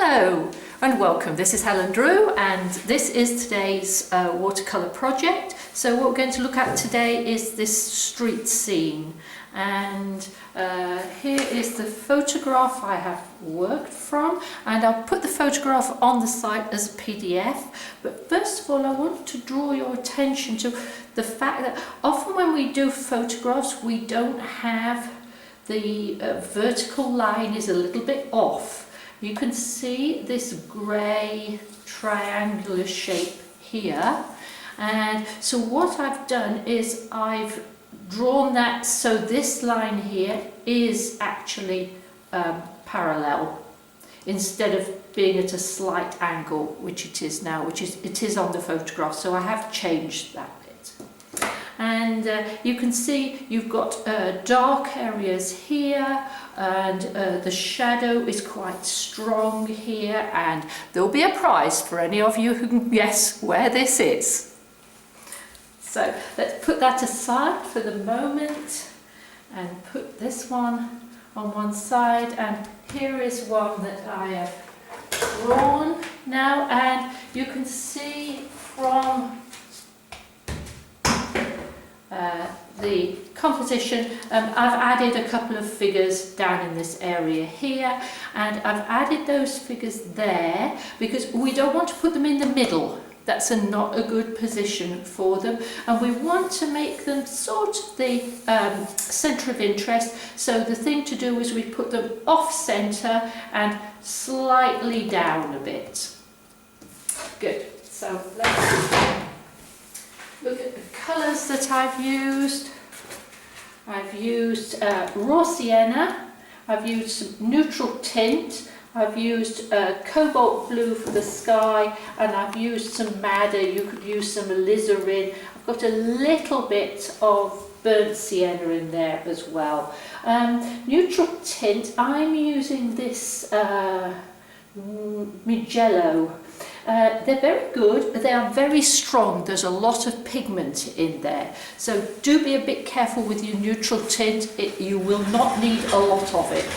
Hello and welcome. This is Helen Drew and this is today's watercolour project. So what we're going to look at today is this street scene, and here is the photograph I have worked from, and I'll put the photograph on the site as a PDF. But first of all, I want to draw your attention to the fact that often when we do photographs we don't have the vertical line is a little bit off. You can see this grey triangular shape here, and so what I've done is I've drawn that so this line here is actually parallel instead of being at a slight angle, which it is now, it is on the photograph. So I have changed that bit. And you can see you've got dark areas here, and the shadow is quite strong here, and there'll be a prize for any of you who can guess where this is. So let's put that aside for the moment and put this one on one side, and here is one that I have drawn now, and you can see from the composition, I've added a couple of figures down in this area here, and I've added those figures there because we don't want to put them in the middle. That's not a good position for them, and we want to make them sort of the centre of interest. So the thing to do is we put them off centre and slightly down a bit. Good. So let's look at the colours that I've used. I've used raw sienna, I've used some neutral tint, I've used cobalt blue for the sky, and I've used some madder. You could use some alizarin. I've got a little bit of burnt sienna in there as well. Neutral tint, I'm using this Mugello. They're very good, but they are very strong. There's a lot of pigment in there, so do be a bit careful with your neutral tint. You will not need a lot of it.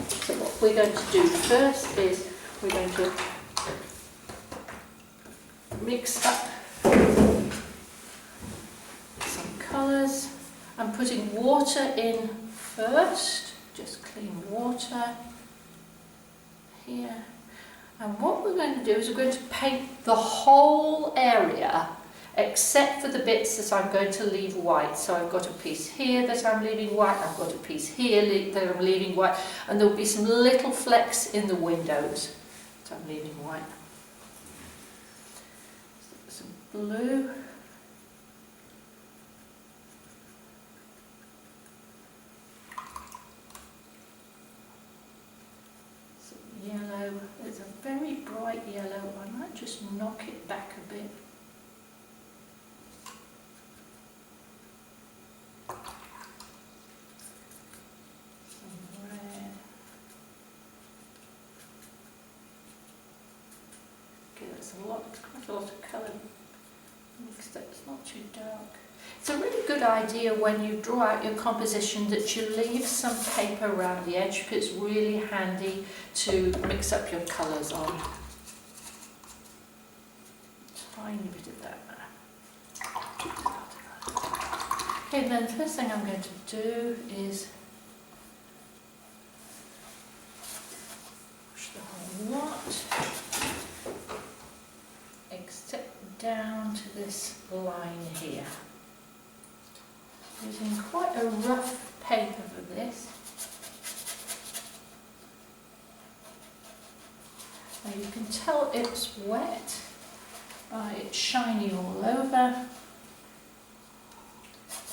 So what we're going to do first is we're going to mix up some colours. I'm putting water in first, just clean water here. And what we're going to do is we're going to paint the whole area except for the bits that I'm going to leave white. So I've got a piece here that I'm leaving white, I've got a piece here that I'm leaving white, and there'll be some little flecks in the windows that I'm leaving white. Some blue. Yellow, it's a very bright yellow. I might just knock it back a bit. Some red. Okay, that's quite a lot of colour mixed up. It's not too dark. It's a really good idea when you draw out your composition that you leave some paper around the edge, because it's really handy to mix up your colours on. Tiny bit of that there. Okay, then the first thing I'm going to do is push the whole lot, except down to this line here. Using quite a rough paper for this. Now you can tell it's wet, it's shiny all over.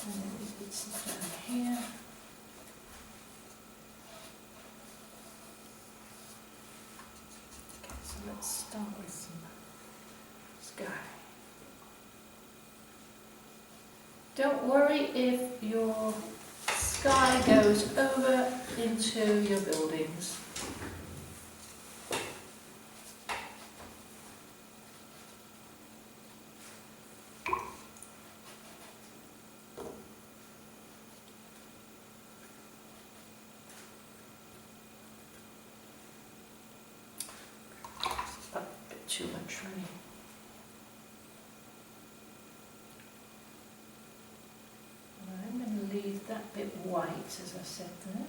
And then we put some down here. Okay, so let's start with some sky. Don't worry if your sky goes over into your buildings. too much really. I'm going to leave that bit white, as I said there.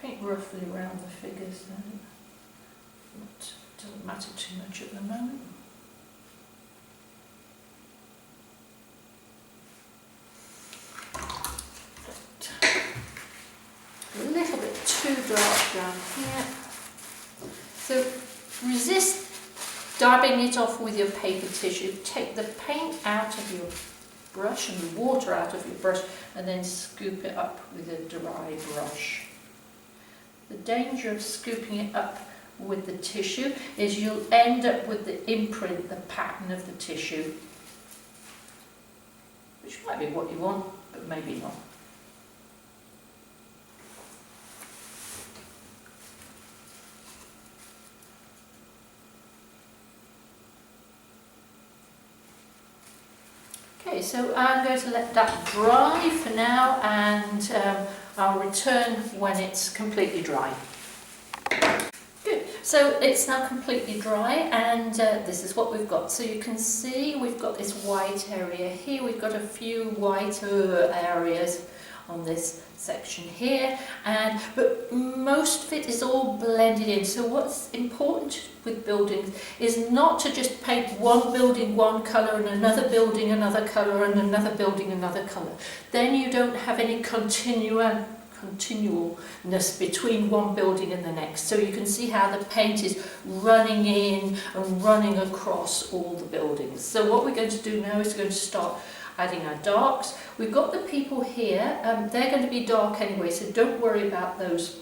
Paint roughly around the figures then. Doesn't matter too much at the moment. A little bit too dark down here. So resist dabbing it off with your paper tissue. Take the paint out of your brush and the water out of your brush and then scoop it up with a dry brush. The danger of scooping it up with the tissue is you'll end up with the imprint, the pattern of the tissue, which might be what you want, but maybe not. Okay, so I'm going to let that dry for now, and I'll return when it's completely dry. Good, so it's now completely dry, and this is what we've got. So you can see we've got this white area here, we've got a few whiter areas on this section here, but most of it is all blended in. So what's important with buildings is not to just paint one building one colour and another building another colour and another building another colour. Then you don't have any continualness between one building and the next. So you can see how the paint is running in and running across all the buildings. So what we're going to do now is we're going to start adding our darks. We've got the people here, they're going to be dark anyway, so don't worry about those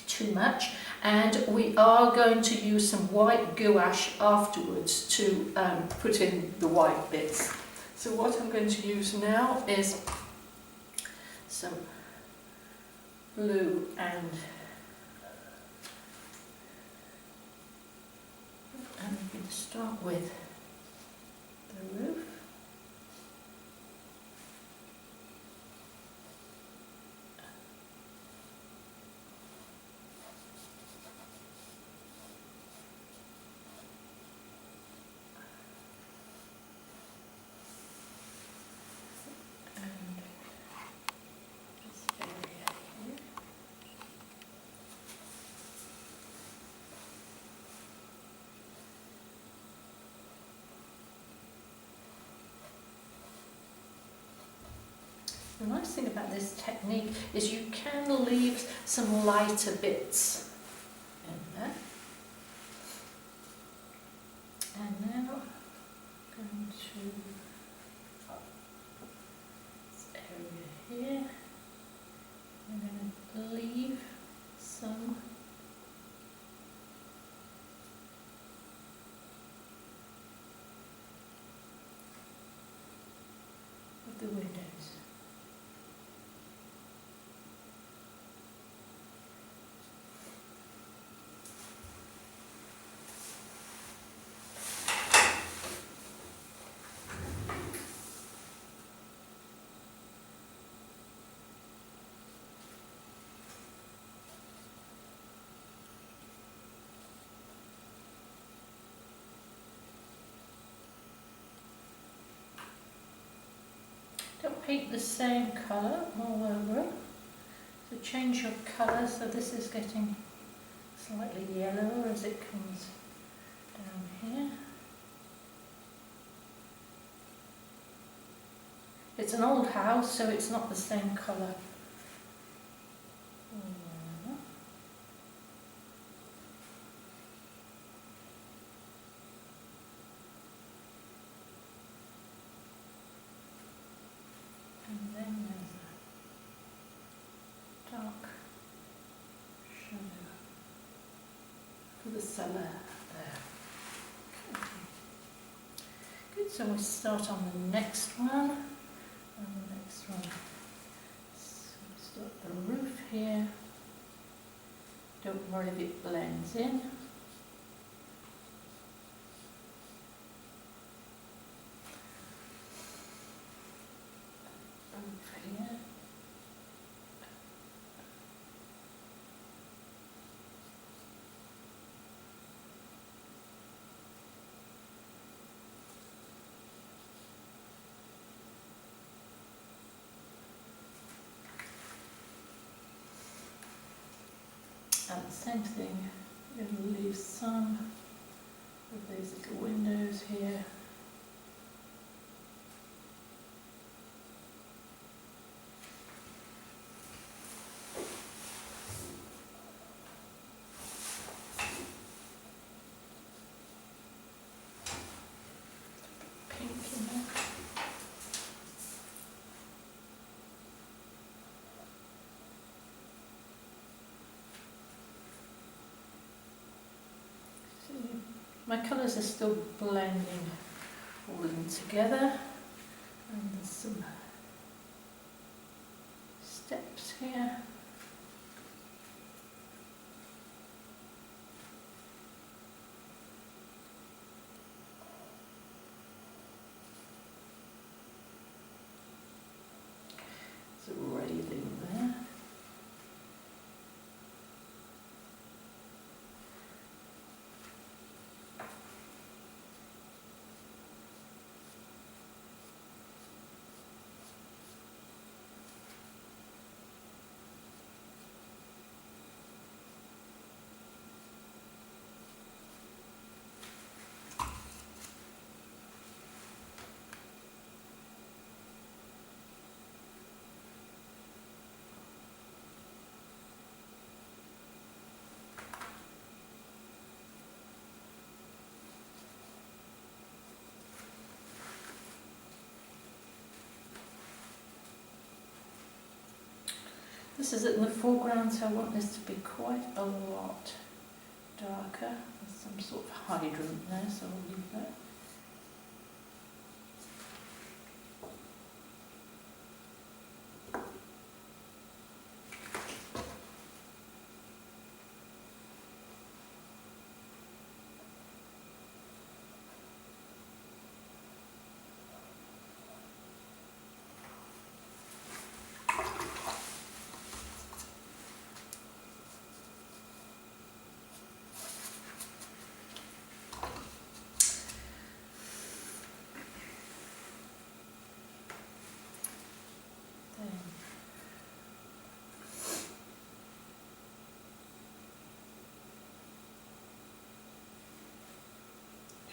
too much. And we are going to use some white gouache afterwards to put in the white bits. So what I'm going to use now is some blue, and I'm going to start with the roof. The nice thing about this technique is you can leave some lighter bits in there. And now I'm going to this area here. I'm going to leave some of the windows. Don't paint the same colour all over. So change your colour, so this is getting slightly yellower as it comes down here. It's an old house, so it's not the same colour all for the cellar there. Okay. Good, so we'll start on the next one. And the next one, so we'll start the roof here. Don't worry if it blends in. Over here. And the same thing, we're going to leave some of these little windows here. Pink in there. My colours are still blending all in together, and there's some steps here. There's a railing there. This is in the foreground, so I want this to be quite a lot darker. There's some sort of hydrant there, so I'll leave that.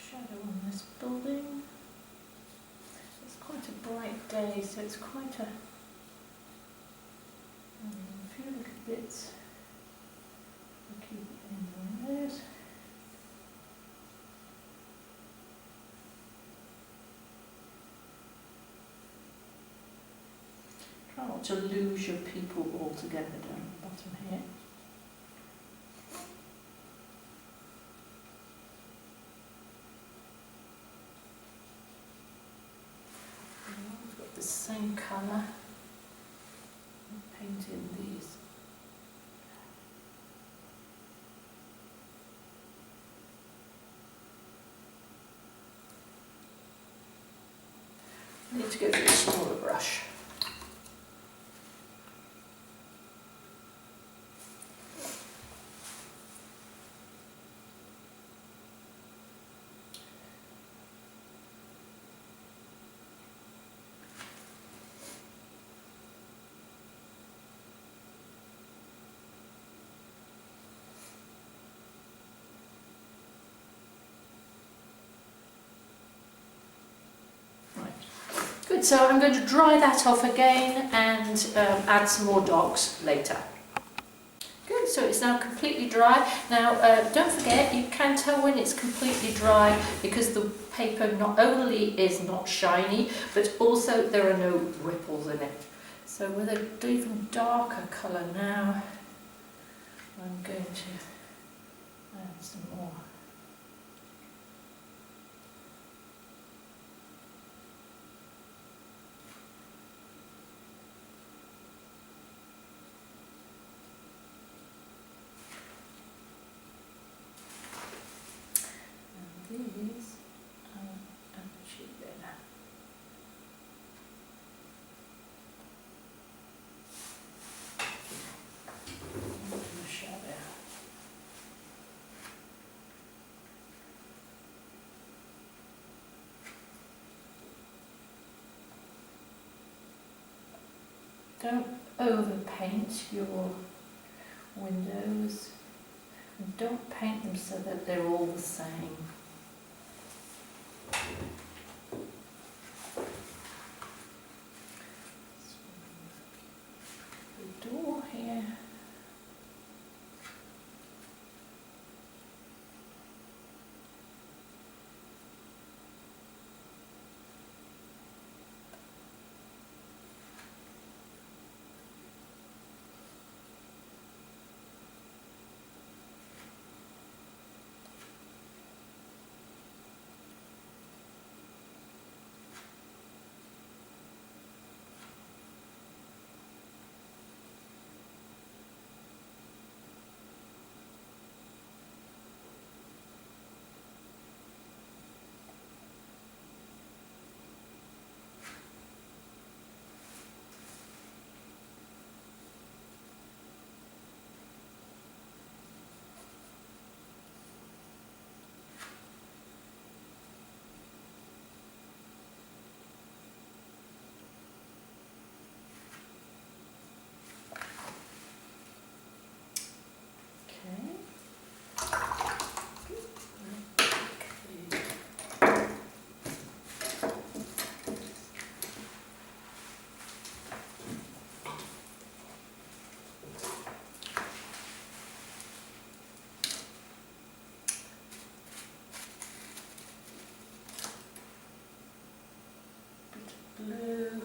Shadow on this building. It's quite a bright day, so it's quite a few little bits. I'll keep it in one of those. Try not to lose your people altogether down the bottom here. The same colour, paint in these. I need to go for a smaller brush. Good, so I'm going to dry that off again and add some more dogs later. Good, so it's now completely dry. Now don't forget, you can tell when it's completely dry because the paper not only is not shiny, but also there are no ripples in it. So with an even darker colour now, I'm going to Add some more. And these are actually better. The shadow. Don't overpaint your windows, and don't paint them so that they're all the same. The door here. Blue.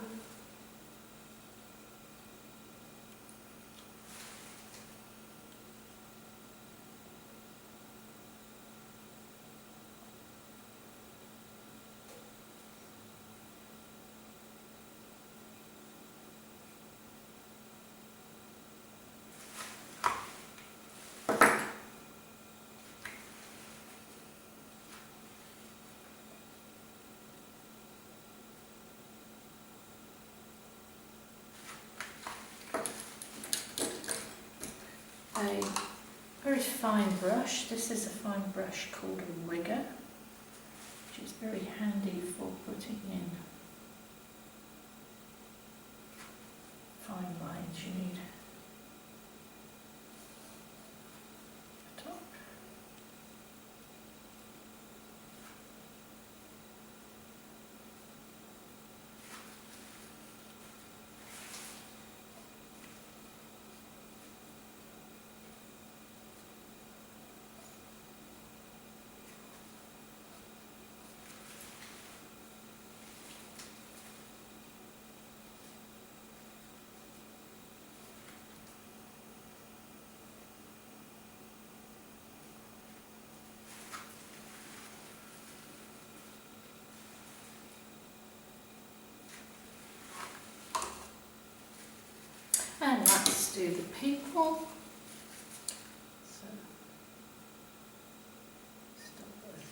A very fine brush. This is a fine brush called a rigger, which is very handy for putting in fine lines you need. Top. And let's do the people. So, start with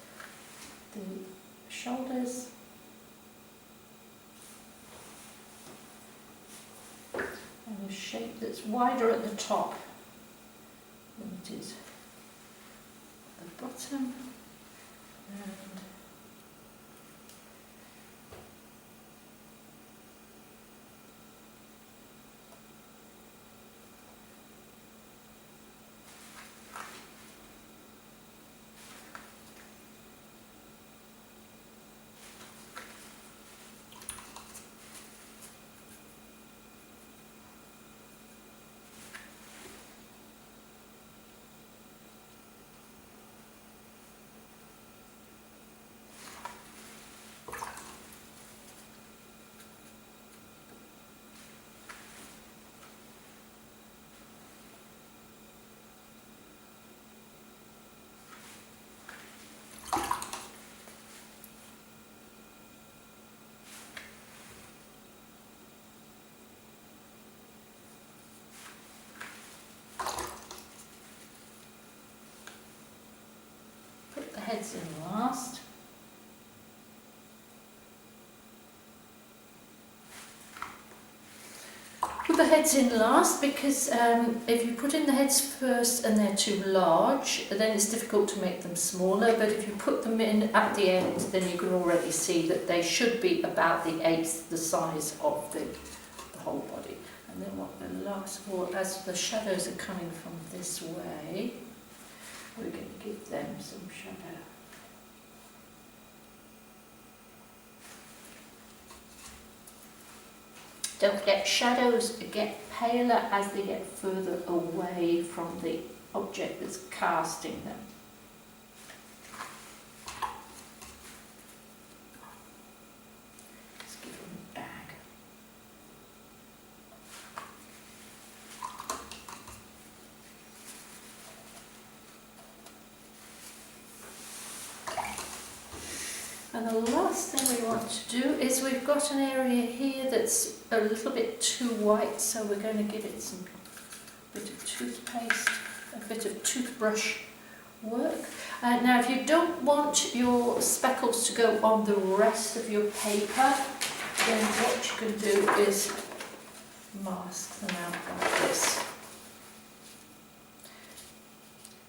the shoulders. And a shape that's wider at the top than it is at the bottom. And heads in last. Put the heads in last because if you put in the heads first and they're too large, then it's difficult to make them smaller, but if you put them in at the end, then you can already see that they should be about the size of the whole body. And then what the last, well, as the shadows are coming from this way, we're going to give them some shadow. Don't forget, shadows get paler as they get further away from the object that's casting them. Let's give them a bag. And the last thing we want to do is we've got an area here that's a little bit too white, so we're going to give it some bit of toothpaste, a bit of toothbrush work. Now if you don't want your speckles to go on the rest of your paper, then what you can do is mask them out like this.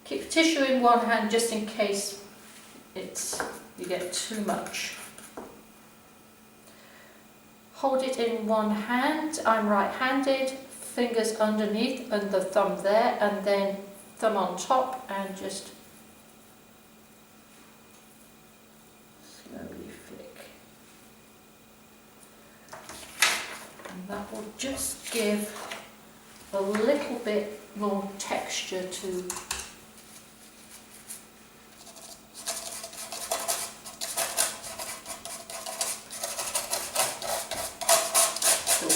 Keep the tissue in one hand just in case you get too much. Hold it in one hand. I'm right-handed, fingers underneath and the thumb there, and then thumb on top, and just slowly flick. And that will just give a little bit more texture to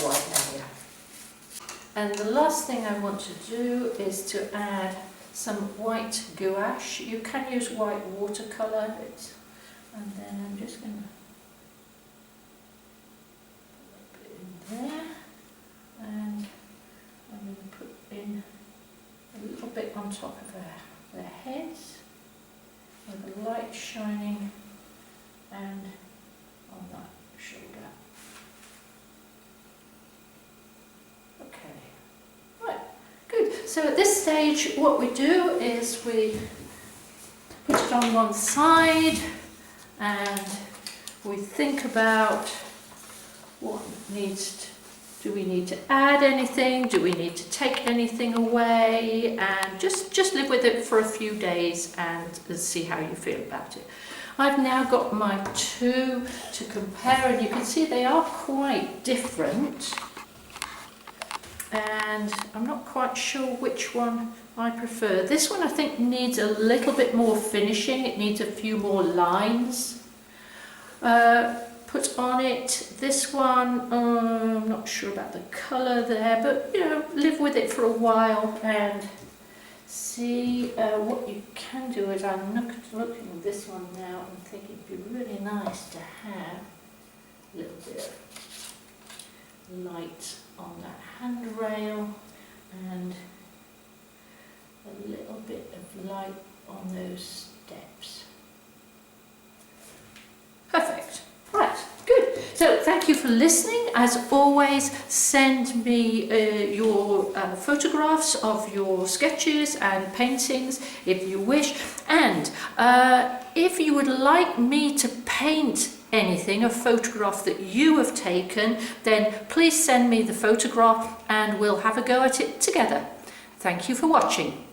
white area. And the last thing I want to do is to add some white gouache. You can use white watercolour, and then I'm just going to put it in there, and I'm going to put in a little bit on top of their heads, with the light shining, and on that shoulder. So at this stage what we do is we put it on one side and we think about what do we need to add anything, do we need to take anything away, and just live with it for a few days and see how you feel about it. I've now got my two to compare, and you can see they are quite different. And I'm not quite sure which one I prefer. This one I think needs a little bit more finishing. It needs a few more lines put on it. This one, I'm not sure about the colour there, but you know, live with it for a while and see what you can do. Is I'm looking at this one now and thinking it'd be really nice to have a little bit of light on that handrail and a little bit of light on those steps. Perfect. Right, good. So thank you for listening. As always, send me your photographs of your sketches and paintings if you wish, and if you would like me to paint anything, a photograph that you have taken, then please send me the photograph and we'll have a go at it together. Thank you for watching.